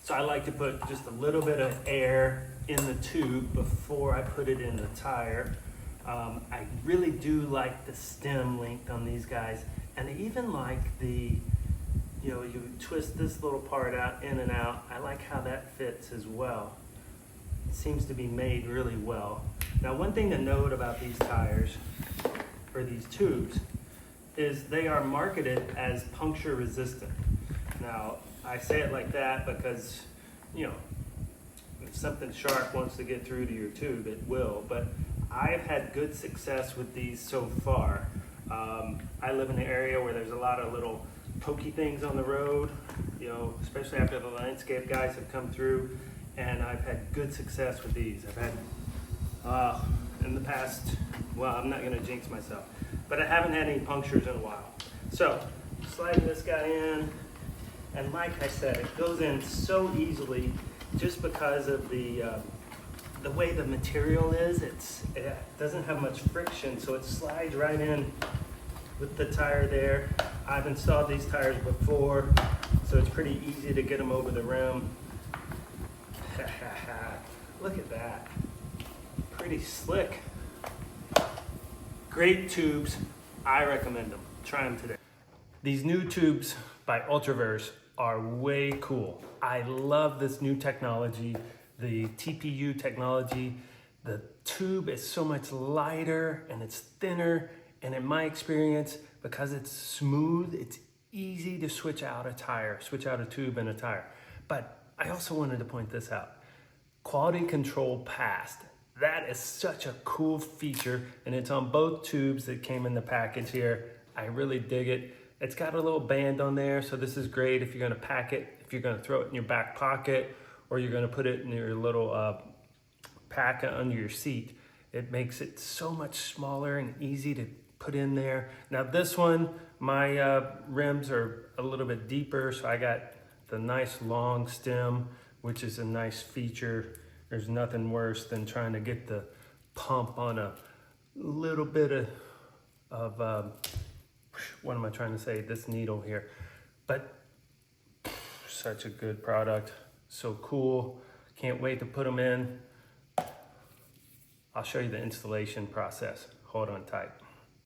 So I like to put just a little bit of air in the tube before I put it in the tire. I really do like the stem length on these guys, and I even like the, you twist this little part out, in and out. I like how that fits as well. It seems to be made really well. Now, one thing to note about these tires, or these tubes, is they are marketed as puncture resistant. Now, I say it like that because, if something sharp wants to get through to your tube, it will, but I've had good success with these so far. I live in an area where there's a lot of little pokey things on the road, especially after the landscape guys have come through, and I've had good success with these. I've had, in the past, well, I'm not gonna jinx myself, but I haven't had any punctures in a while. So, sliding this guy in, and like I said, it goes in so easily just because of the way the material is. It doesn't have much friction, so it slides right in with the tire there. I've installed these tires before, so it's pretty easy to get them over the rim. Look at that. Pretty slick. Great tubes. I recommend them. Try them today. These new tubes by Ultraverse are way cool. I love this new technology, the TPU technology. The tube is so much lighter and it's thinner, and in my experience, because it's smooth, it's easy to switch out a tire, switch out a tube and a tire. But I also wanted to point this out. Quality control passed. That is such a cool feature, and it's on both tubes that came in the package here. I really dig it. It's got a little band on there, so this is great if you're gonna pack it, if you're gonna throw it in your back pocket, or you're gonna put it in your little pack under your seat. It makes it so much smaller and easy to put in there. Now this one, my rims are a little bit deeper, so I got the nice long stem, which is a nice feature. There's nothing worse than trying to get the pump on a little bit of what am I trying to say? This needle here. But such a good product. So cool. Can't wait to put them in. I'll show you the installation process. Hold on tight.